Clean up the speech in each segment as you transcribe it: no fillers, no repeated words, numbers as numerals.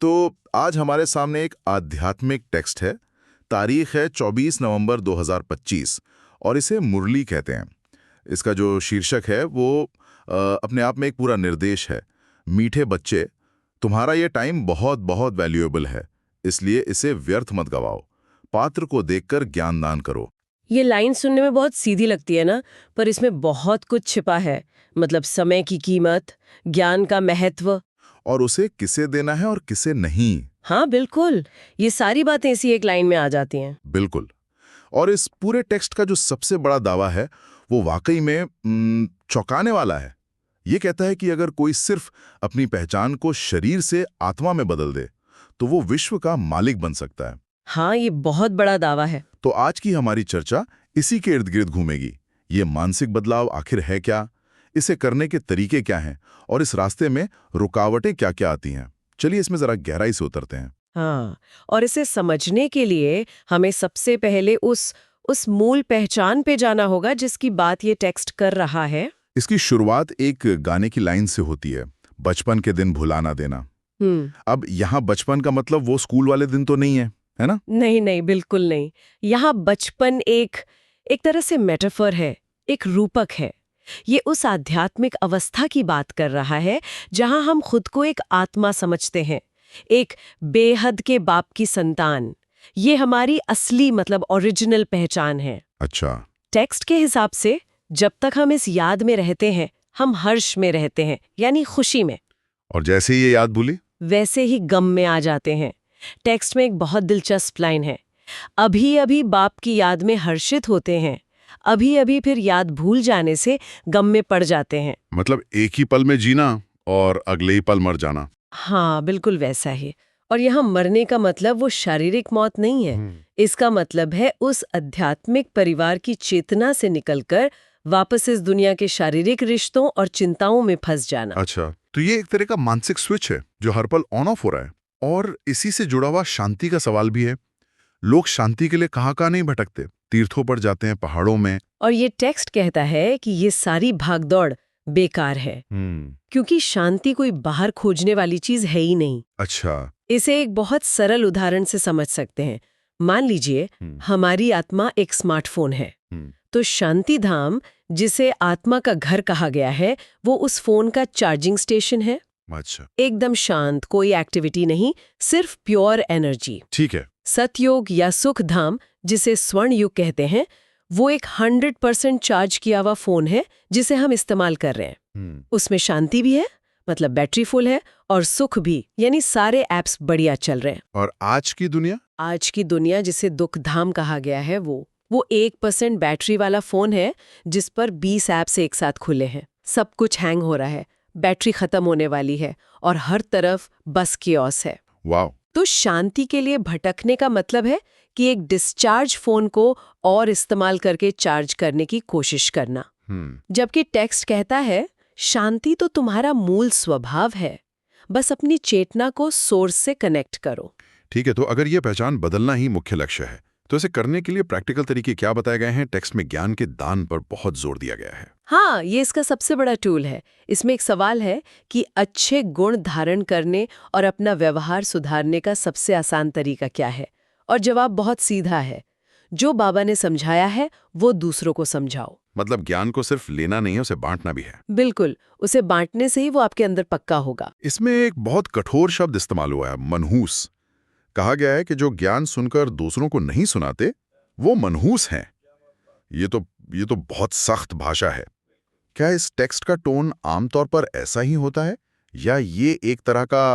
तो आज हमारे सामने एक आध्यात्मिक टेक्स्ट है। तारीख है 24 नवंबर 2025 और इसे मुरली कहते हैं। इसका जो शीर्षक है वो अपने आप में एक पूरा निर्देश है। मीठे बच्चे, तुम्हारा ये टाइम बहुत बहुत वैल्यूएबल है, इसलिए इसे व्यर्थ मत गवाओ। पात्र को देखकर ज्ञान दान करो। ये लाइन सुनने में बहुत सीधी लगती है ना, पर इसमें बहुत कुछ छिपा है। मतलब समय की कीमत, ज्ञान का महत्व। और उसे किसे देना है और किसे नहीं। हाँ बिल्कुल, ये सारी बातें इसी एक लाइन में आ जाती हैं। बिल्कुल। और इस पूरे टेक्स्ट का जो सबसे बड़ा दावा है वो वाकई में चौंकाने वाला है। ये कहता है कि अगर कोई सिर्फ अपनी पहचान को शरीर से आत्मा में बदल दे तो वो विश्व का मालिक बन सकता है। हाँ, ये बहुत बड़ा दावा है। तो आज की हमारी चर्चा इसी के इर्द गिर्द घूमेगी। ये मानसिक बदलाव आखिर है क्या, इसे करने के तरीके क्या हैं और इस रास्ते में रुकावटें क्या क्या आती हैं। चलिए इसमें जरा गहराई से उतरते हैं। हाँ, और इसे समझने के लिए हमें सबसे पहले उस मूल पहचान पे जाना होगा जिसकी बात ये टेक्स्ट कर रहा है। इसकी शुरुआत एक गाने की लाइन से होती है, बचपन के दिन भुला ना देना। अब यहाँ बचपन का मतलब वो स्कूल वाले दिन तो नहीं है ना? नहीं नहीं, बिल्कुल नहीं। यहाँ बचपन एक एक तरह से मेटाफर है, एक रूपक है। ये उस आध्यात्मिक अवस्था की बात कर रहा है जहां हम खुद को एक आत्मा समझते हैं, एक बेहद के बाप की संतान। ये हमारी असली मतलब ओरिजिनल पहचान है। अच्छा। टेक्स्ट के हिसाब से जब तक हम इस याद में रहते हैं, हम हर्ष में रहते हैं, यानी खुशी में। और जैसे ही ये याद भूली, वैसे ही गम में आ जाते हैं। टेक्स्ट में एक बहुत दिलचस्प लाइन है, अभी अभी बाप की याद में हर्षित होते हैं, अभी अभी फिर याद भूल जाने से गम में पड़ जाते हैं। मतलब एक ही पल में जीना और अगले ही पल मर जाना। हाँ बिल्कुल वैसा ही। और यहाँ मरने का मतलब वो शारीरिक मौत नहीं है। इसका मतलब है उस आध्यात्मिक परिवार की चेतना से निकलकर वापस इस दुनिया के शारीरिक रिश्तों और चिंताओं में फंस जाना। अच्छा, तो ये एक तरह का मानसिक स्विच है जो हर पल ऑन ऑफ हो रहा है। और इसी से जुड़ा हुआ शांति का सवाल भी है। लोग शांति के लिए कहाँ नहीं भटकते, तीर्थों पर जाते हैं, पहाड़ों में। और ये टेक्स्ट कहता है कि ये सारी भागदौड़ बेकार है, क्योंकि शांति कोई बाहर खोजने वाली चीज है ही नहीं। अच्छा। इसे एक बहुत सरल उदाहरण से समझ सकते हैं। मान लीजिए हमारी आत्मा एक स्मार्टफोन है, तो शांति धाम, जिसे आत्मा का घर कहा गया है, वो उस फोन का चार्जिंग स्टेशन है। अच्छा। एकदम शांत, कोई एक्टिविटी नहीं, सिर्फ प्योर एनर्जी। ठीक है। सतयोग या सुख धाम, जिसे स्वर्ण युग कहते हैं, वो एक 100% चार्ज किया हुआ फोन है जिसे हम इस्तेमाल कर रहे हैं। उसमें शांति भी है, मतलब बैटरी फुल है, और सुख भी, यानी सारे एप्स बढ़िया चल रहे हैं। और आज की दुनिया? आज की दुनिया, जिसे दुख धाम कहा गया है, वो 1% बैटरी वाला फोन है जिस पर 20 ऐप्स एक साथ खुले हैं। सब कुछ हैंग हो रहा है, बैटरी खत्म होने वाली है और हर तरफ बस कियोस है। वाह। तो शांति के लिए भटकने का मतलब है कि एक डिस्चार्ज फोन को और इस्तेमाल करके चार्ज करने की कोशिश करना। जबकि टेक्स्ट कहता है शांति तो तुम्हारा मूल स्वभाव है, बस अपनी चेतना को सोर्स से कनेक्ट करो। ठीक है, तो अगर ये पहचान बदलना ही मुख्य लक्ष्य है तो इसे करने के लिए प्रैक्टिकल तरीके क्या बताए गए हैं? टेक्स्ट में ज्ञान के दान पर बहुत जोर दिया गया है। हाँ, ये इसका सबसे बड़ा टूल है। इसमें एक सवाल है कि अच्छे गुण धारण करने और अपना व्यवहार सुधारने का सबसे आसान तरीका क्या है, और जवाब बहुत सीधा है, जो बाबा ने समझाया है वो दूसरों को समझाओ। मतलब ज्ञान को सिर्फ लेना नहीं है, उसे बांटना भी है। बिल्कुल, उसे बांटने से ही वो आपके अंदर पक्का होगा। इसमें एक बहुत कठोर शब्द इस्तेमाल हुआ है, मनहूस। कहा गया है कि जो ज्ञान सुनकर दूसरों को नहीं सुनाते वो मनहूस हैं। ये तो बहुत सख्त भाषा है। क्या इस टेक्स्ट का टोन आमतौर पर ऐसा ही होता है या ये एक तरह का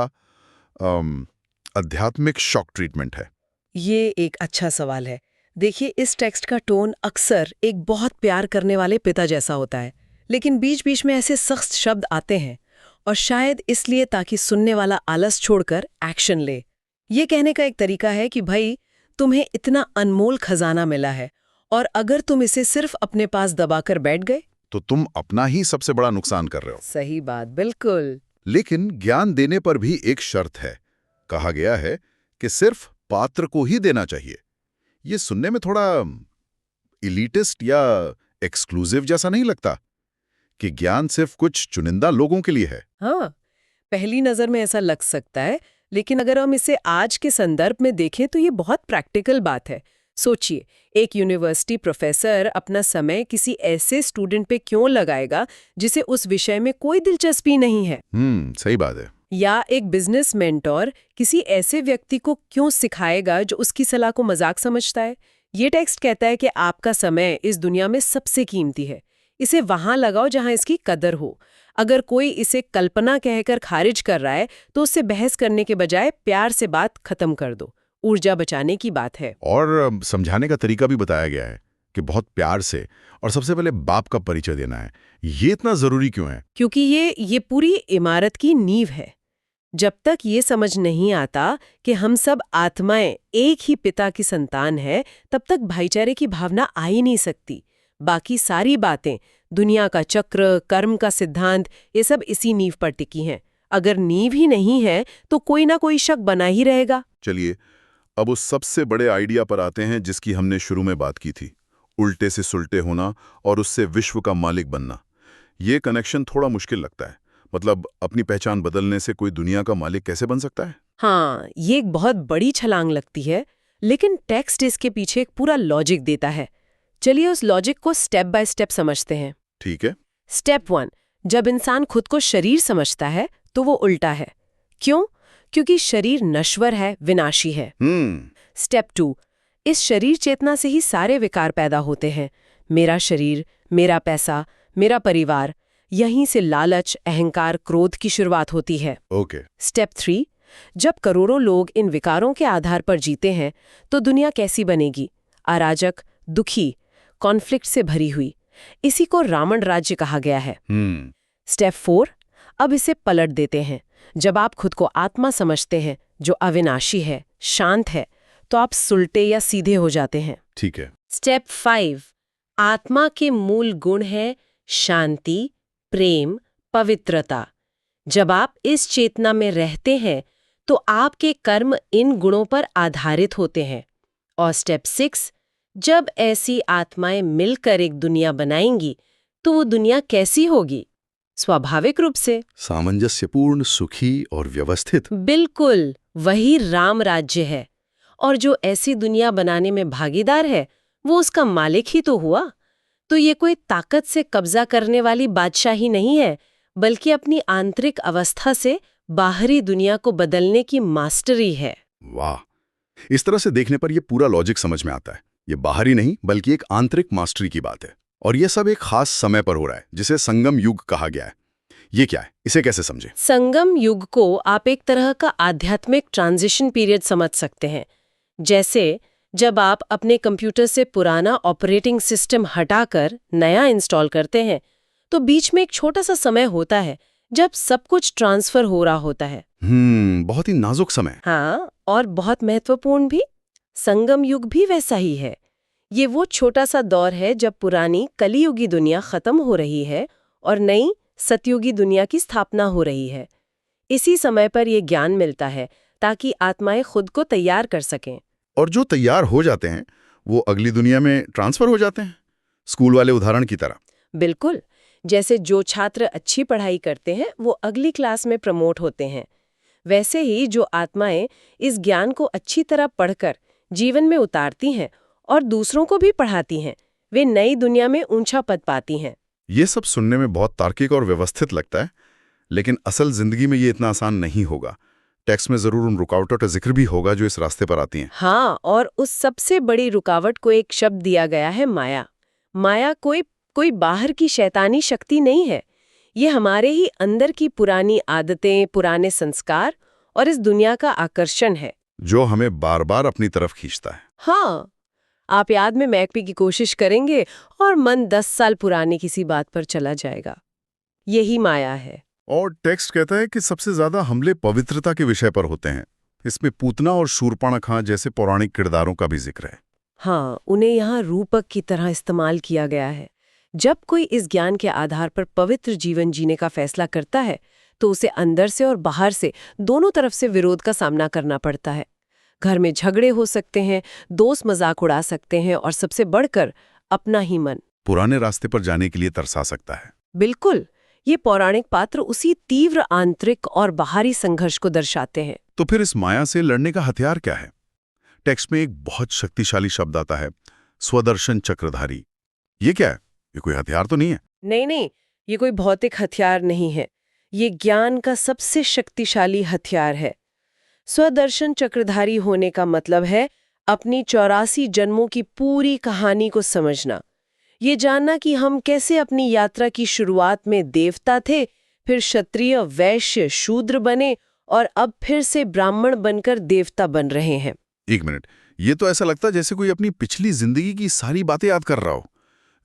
आध्यात्मिक शॉक ट्रीटमेंट है? ये एक अच्छा सवाल है। देखिए, इस टेक्स्ट का टोन अक्सर एक बहुत प्यार करने वाले पिता जैसा होता है, लेकिन बीच बीच में ऐसे सख्त शब्द आते हैं, और शायद इसलिए ताकि सुनने वाला आलस छोड़कर एक्शन ले। ये कहने का एक तरीका है कि भाई, तुम्हें इतना अनमोल खजाना मिला है, और अगर तुम इसे सिर्फ अपने पास दबाकर बैठ गए तो तुम अपना ही सबसे बड़ा नुकसान कर रहे हो। सही बात, बिल्कुल। लेकिन ज्ञान देने पर भी एक शर्त है। कहा गया है कि सिर्फ पात्र को ही देना चाहिए। ये सुनने में थोड़ा इलीटिस्ट या एक्सक्लूसिव जैसा नहीं लगता कि ज्ञान सिर्फ कुछ चुनिंदा लोगों के लिए है? हाँ, पहली नजर में ऐसा लग सकता है, लेकिन अगर हम इसे आज के संदर्भ में देखें तो ये बहुत प्रैक्टिकल बात है। सोचिए, एक यूनिवर्सिटी प्रोफेसर अपना समय किसी ऐसे स्टूडेंट पे क्यों लगाएगा जिसे उस विषय में कोई दिलचस्पी नहीं है? सही बात है। या एक बिजनेस मेंटोर किसी ऐसे व्यक्ति को क्यों सिखाएगा जो उसकी सलाह को मजाक समझता है? ये टेक्स्ट कहता है कि आपका समय इस दुनिया में सबसे कीमती है। इसे वहां लगाओ जहां इसकी कदर हो। अगर कोई इसे कल्पना कहकर खारिज कर रहा है तो उससे बहस करने के बजाय प्यार से बात खत्म कर दो। ऊर्जा बचाने की बात है। और समझाने का तरीका भी बताया गया है कि बहुत प्यार से, और सबसे पहले बाप का परिचय देना है। ये इतना जरूरी क्यों है? क्योंकि ये पूरी इमारत की नींव है। जब तक ये समझ नहीं आता कि हम सब आत्माएं एक ही पिता की संतान है, तब तक भाईचारे की भावना आ ही नहीं सकती। बाकी सारी बातें, दुनिया का चक्र, कर्म का सिद्धांत, ये सब इसी नींव पर टिकी हैं। अगर नींव ही नहीं है तो कोई ना कोई शक बना ही रहेगा। चलिए, अब उस सबसे बड़े आइडिया पर आते हैं जिसकी हमने शुरू में बात की थी, उल्टे से सुलटे होना और उससे विश्व का मालिक बनना। ये कनेक्शन थोड़ा मुश्किल लगता है। मतलब अपनी पहचान बदलने से कोई दुनिया का मालिक कैसे बन सकता है? हाँ, ये एक बहुत बड़ी छलांग लगती है, लेकिन टेक्स्ट इसके पीछे एक पूरा लॉजिक देता है। चलिए उस लॉजिक को स्टेप बाय स्टेप समझते हैं। ठीक है। स्टेप 1, जब इंसान खुद को शरीर समझता है तो वो उल्टा है। क्यों? क्योंकि शरीर नश्वर है, विनाशी है। स्टेप 2, इस शरीर चेतना से ही सारे विकार पैदा होते हैं। मेरा शरीर, मेरा पैसा, मेरा परिवार, यहीं से लालच, अहंकार, क्रोध की शुरुआत होती है। ओके। स्टेप 3, जब करोड़ों लोग इन विकारों के आधार पर जीते हैं तो दुनिया कैसी बनेगी? अराजक, दुखी, कॉन्फ्लिक्ट से भरी हुई। इसी को रावण राज्य कहा गया है। स्टेप 4, अब इसे पलट देते हैं। जब आप खुद को आत्मा समझते हैं जो अविनाशी है, शांत है, तो आप सुलटे या सीधे हो जाते हैं। ठीक है। स्टेप 5, आत्मा के मूल गुण है शांति, प्रेम, पवित्रता। जब आप इस चेतना में रहते हैं तो आपके कर्म इन गुणों पर आधारित होते हैं। और स्टेप 6, जब ऐसी आत्माएं मिलकर एक दुनिया बनाएंगी तो वो दुनिया कैसी होगी? स्वाभाविक रूप से सामंजस्यपूर्ण, सुखी और व्यवस्थित। बिल्कुल वही राम राज्य है। और जो ऐसी दुनिया बनाने में भागीदार है वो उसका मालिक ही तो हुआ। तो ये कोई ताकत से कब्जा करने वाली बादशाही नहीं है, बल्कि अपनी आंतरिक अवस्था से बाहरी दुनिया को बदलने की मास्टरी है। वाह! इस तरह से देखने पर यह पूरा लॉजिक समझ में आता है। ये बाहरी नहीं बल्कि एक आंतरिक मास्टरी की बात है। और ये सब एक खास समय पर हो रहा है जिसे संगम युग कहा गया है। ये क्या है? इसे कैसे समझें? संगम युग को आप एक तरह का आध्यात्मिक ट्रांजिशन पीरियड समझ सकते हैं। जैसे जब आप अपने कंप्यूटर से पुराना ऑपरेटिंग सिस्टम हटाकर नया इंस्टॉल करते हैं तो बीच में एक छोटा सा समय होता है जब सब कुछ ट्रांसफर हो रहा होता है। बहुत ही नाजुक समय। हाँ, और बहुत महत्वपूर्ण भी। संगम युग भी वैसा ही है। ये वो छोटा सा दौर है जब पुरानी कलियुगी दुनिया खत्म हो रही है और नई सतयुगी दुनिया की स्थापना हो रही है। इसी समय पर यह ज्ञान मिलता है ताकि आत्माएं खुद को तैयार कर सकें। और जो तैयार हो जाते हैं वो अगली दुनिया में ट्रांसफर हो जाते हैं, स्कूल वाले उदाहरण की तरह। बिल्कुल, जैसे जो छात्र अच्छी पढ़ाई करते हैं वो अगली क्लास में प्रमोट होते हैं, वैसे ही जो आत्माएं इस ज्ञान को अच्छी तरह पढ़कर जीवन में उतारती हैं और दूसरों को भी पढ़ाती हैं, वे नई दुनिया में ऊंचा पद पाती हैं। ये सब सुनने में बहुत तार्किक और व्यवस्थित लगता है, लेकिन असल जिंदगी में ये इतना आसान नहीं होगा। टेक्स्ट में जरूर उन रुकावटों का जिक्र भी होगा जो इस रास्ते पर आती हैं। हाँ, और उस सबसे बड़ी रुकावट को एक शब्द दिया गया है, माया। माया कोई बाहर की शैतानी शक्ति नहीं है। ये हमारे ही अंदर की पुरानी आदतें, पुराने संस्कार और इस दुनिया का आकर्षण है जो हमें बार बार अपनी तरफ खींचता है। हाँ, आप याद में मैकपी की कोशिश करेंगे और मन 10 साल पुरानी किसी बात पर चला जाएगा। यही माया है। और टेक्स्ट कहता है कि सबसे ज्यादा हमले पवित्रता के विषय पर होते हैं। इसमें पूतना और शूरपणखा जैसे पौराणिक किरदारों का भी जिक्र है। हाँ, उन्हें यहाँ रूपक की तरह इस्तेमाल किया गया है। जब कोई इस ज्ञान के आधार पर पवित्र जीवन जीने का फैसला करता है तो उसे अंदर से और बाहर से दोनों तरफ से विरोध का सामना करना पड़ता है। घर में झगड़े हो सकते हैं, दोस्त मजाक उड़ा सकते हैं और सबसे बढ़कर अपना ही मन पुराने रास्ते पर जाने के लिए तरसा सकता है। बिल्कुल, ये पौराणिक पात्र उसी तीव्र आंतरिक और बाहरी संघर्ष को दर्शाते हैं। तो फिर इस माया से लड़ने का हथियार क्या है? टेक्स्ट में एक बहुत शक्तिशाली शब्द आता है, स्वदर्शन चक्रधारी। ये क्या है? ये कोई हथियार तो नहीं है? नहीं, ये कोई भौतिक हथियार नहीं है। ये ज्ञान का सबसे शक्तिशाली हथियार है। स्वदर्शन चक्रधारी होने का मतलब है अपनी 84 जन्मों की पूरी कहानी को समझना। ये जानना कि हम कैसे अपनी यात्रा की शुरुआत में देवता थे, फिर क्षत्रिय, वैश्य, शूद्र बने और अब फिर से ब्राह्मण बनकर देवता बन रहे हैं। एक मिनट, ये तो ऐसा लगता है जैसे कोई अपनी पिछली जिंदगी की सारी बातें याद कर रहा हो।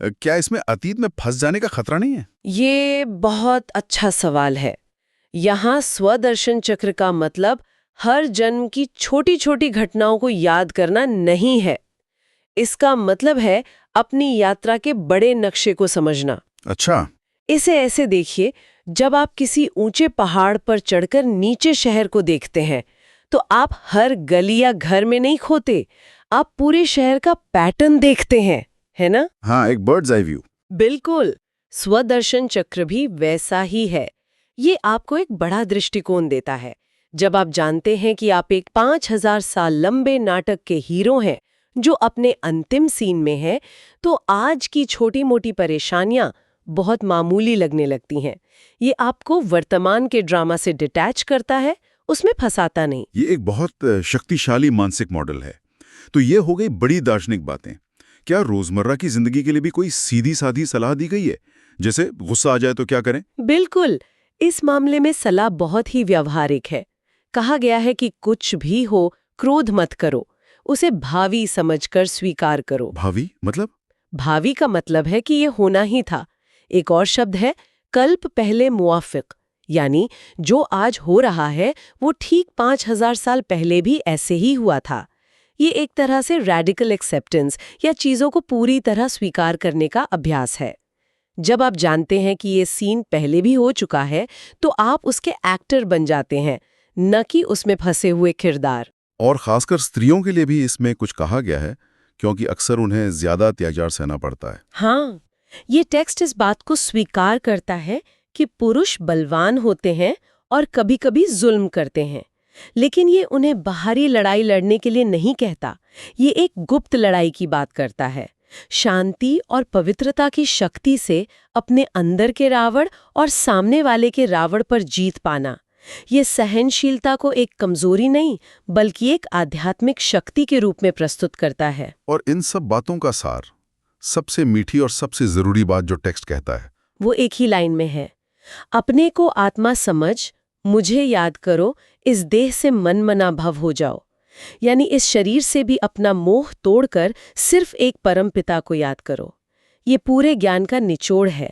क्या इसमें अतीत में फंस जाने का खतरा नहीं है? ये बहुत अच्छा सवाल है। यहाँ स्वदर्शन चक्र का मतलब हर जन्म की छोटी छोटी घटनाओं को याद करना नहीं है। इसका मतलब है अपनी यात्रा के बड़े नक्शे को समझना। अच्छा। इसे ऐसे देखिए, जब आप किसी ऊंचे पहाड़ पर चढ़कर नीचे शहर को देखते हैं तो आप हर गली या घर में नहीं खोते, आप पूरे शहर का पैटर्न देखते हैं, है ना? हाँ, एक बर्ड्स आई व्यू। बिल्कुल। स्वदर्शन चक्र भी वैसा ही है। ये आपको एक बड़ा दृष्टिकोण देता है। जब आप जानते हैं कि आप एक 5000 साल लंबे नाटक के हीरो हैं जो अपने अंतिम सीन में हैं, तो आज की छोटी-मोटी परेशानियां बहुत मामूली लगने लगती हैं। ये आपको वर्तमान के ड्रामा से डिटैच करता है, उसमें फंसाता नहीं। ये एक बहुत शक्तिशाली मानसिक मॉडल है। तो ये हो गई बड़ी दार्शनिक बातें। क्या रोजमर्रा की जिंदगी के लिए भी कोई सीधी साधी सलाह दी गई है? जैसे गुस्सा आ जाए तो क्या करें? बिल्कुल। इस मामले में सलाह बहुत ही व्यवहारिक है। कहा गया है कि कुछ भी हो, क्रोध मत करो, उसे भावी समझकर स्वीकार करो। भावी मतलब? भावी का मतलब है कि ये होना ही था। एक और शब्द है कल्प पहले मुआफिक, यानी जो आज हो रहा है वो ठीक 5000 साल पहले भी ऐसे ही हुआ था। ये एक तरह से रैडिकल एक्सेप्टेंस या चीजों को पूरी तरह स्वीकार करने का अभ्यास है। जब आप जानते हैं कि ये सीन पहले भी हो चुका है, तो आप उसके एक्टर बन जाते हैं, न कि उसमें फंसे हुए किरदार। और खासकर स्त्रियों के लिए भी इसमें कुछ कहा गया है, क्योंकि अक्सर उन्हें ज्यादा अत्याचार सहना पड़ता है। हाँ, ये टेक्स्ट इस बात को स्वीकार करता है कि पुरुष बलवान होते हैं और कभी-कभी जुल्म करते हैं, लेकिन ये उन्हें बाहरी लड़ाई लड़ने के लिए नहीं कहता। ये एक गुप्त लड़ाई की बात करता है, शांति और पवित्रता की शक्ति से अपने अंदर के रावण और सामने वाले के रावण पर जीत पाना। ये सहनशीलता को एक कमजोरी नहीं, बल्कि एक आध्यात्मिक शक्ति के रूप में प्रस्तुत करता है। और इन सब बातों का सार, सबसे मीठी और सबसे जरूरी बात जो टेक्स्ट कहता है, वो एक ही लाइन में है, अपने को आत्मा समझ, मुझे याद करो, इस देह से मन मना भव हो जाओ। यानी इस शरीर से भी अपना मोह तोड़कर सिर्फ एक परमपिता को याद करो। ये पूरे ज्ञान का निचोड़ है।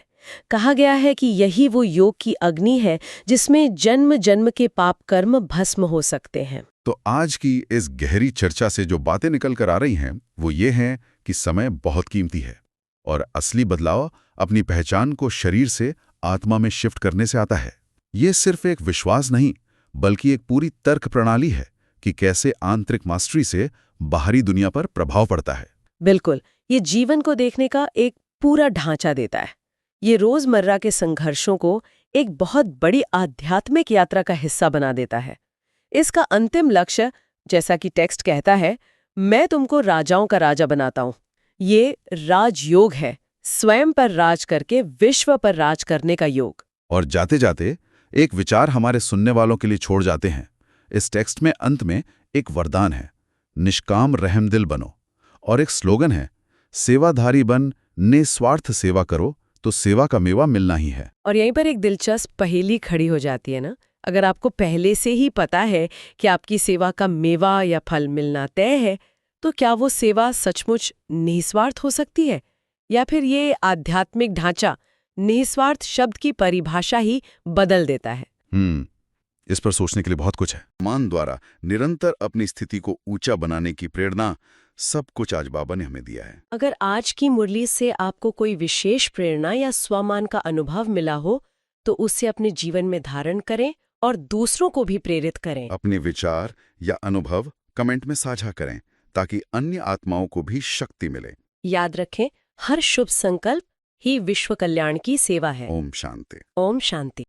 कहा गया है कि यही वो योग की अग्नि है जिसमें जन्म जन्म के पाप कर्म भस्म हो सकते हैं। तो आज की इस गहरी चर्चा से जो बातें निकल कर आ रही हैं, वो ये हैं कि समय बहुत कीमती है और असली बदलाव अपनी पहचान को शरीर से आत्मा में शिफ्ट करने से आता है। ये सिर्फ एक विश्वास नहीं, बल्कि एक पूरी तर्क प्रणाली है कि कैसे आंतरिक मास्टरी से बाहरी दुनिया पर प्रभाव पड़ता है। बिल्कुल, ये जीवन को देखने का एक पूरा ढांचा देता है। ये रोजमर्रा के संघर्षों को एक बहुत बड़ी आध्यात्मिक यात्रा का हिस्सा बना देता है। इसका अंतिम लक्ष्य, जैसा कि टेक्स्ट कहता है, मैं तुमको राजाओं का राजा बनाता हूं। ये राजयोग है, स्वयं पर राज करके विश्व पर राज करने का योग। और जाते जाते एक विचार हमारे सुनने वालों के लिए छोड़ जाते हैं। इस टेक्स्ट में अंत में एक वरदान है, निष्काम रहमदिल बनो, और एक स्लोगन है, सेवाधारी बन, निस्वार्थ सेवा करो तो सेवा का मेवा मिलना ही है। और यहीं पर एक दिलचस्प पहेली खड़ी हो जाती है ना। अगर आपको पहले से ही पता है कि आपकी सेवा का मेवा या फल मिलना तय है, तो क्या वो सेवा सचमुच निस्वार्थ हो सकती है, या फिर ये आध्यात्मिक ढांचा निस्वार्थ शब्द की परिभाषा ही बदल देता है? इस पर सोचने के लिए बहुत कुछ है। मान द्वारा निरंतर अपनी स्थिति को ऊंचा बनाने की प्रेरणा, सब कुछ आज बाबा ने हमें दिया है। अगर आज की मुरली से आपको कोई विशेष प्रेरणा या स्वमान का अनुभव मिला हो, तो उसे अपने जीवन में धारण करें और दूसरों को भी प्रेरित करें। अपने विचार या अनुभव कमेंट में साझा करें ताकि अन्य आत्माओं को भी शक्ति मिले। याद रखें, हर शुभ संकल्प ही विश्व कल्याण की सेवा है। ओम शांति। ओम शांति।